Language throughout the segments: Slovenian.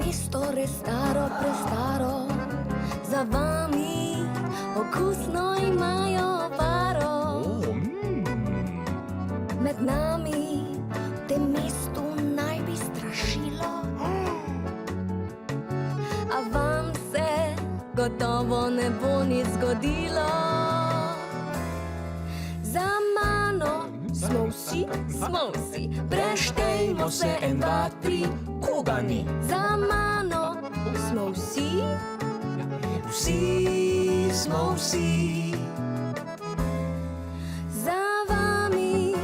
mesto res staro, prestaro, za vami okusno imajo paro. Med nami v tem mestu naj bi strašilo, a vam se gotovo ne bo nič zgodilo. Za mano smo vsi, preštejmo se, 1, 2, 3, koga ni? Za mano smo vsi, vsi smo vsi. Za vami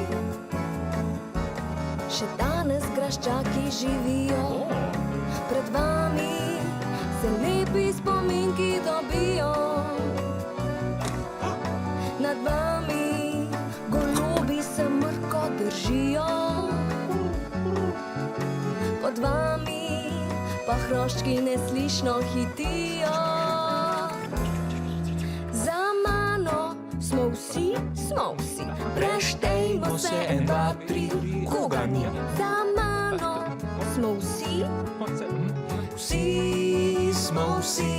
še danes graščaki živijo, pred vami se lepi spominki dobijo. Nad vami golobi se mrko držijo, pod vami pa hroščki neslišno hitijo. Za mano smo vsi, preštejmo se, 1, 2, 3, koga ni? Za mano smo vsi, vsi smo vsi.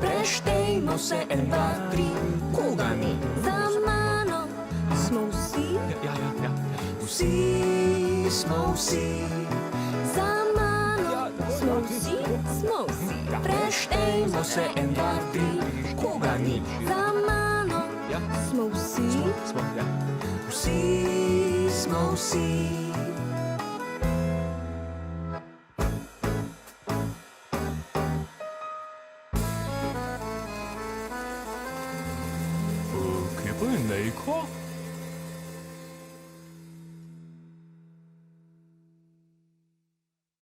Preštejmo se, 1, 2, 3, koga ni? Za mano smo vsi, vsi smo vsi. Za mano smo vsi, preštejmo se, 1, 2, 3, koga ni? Za mano smo vsi, vsi smo vsi. Nejko?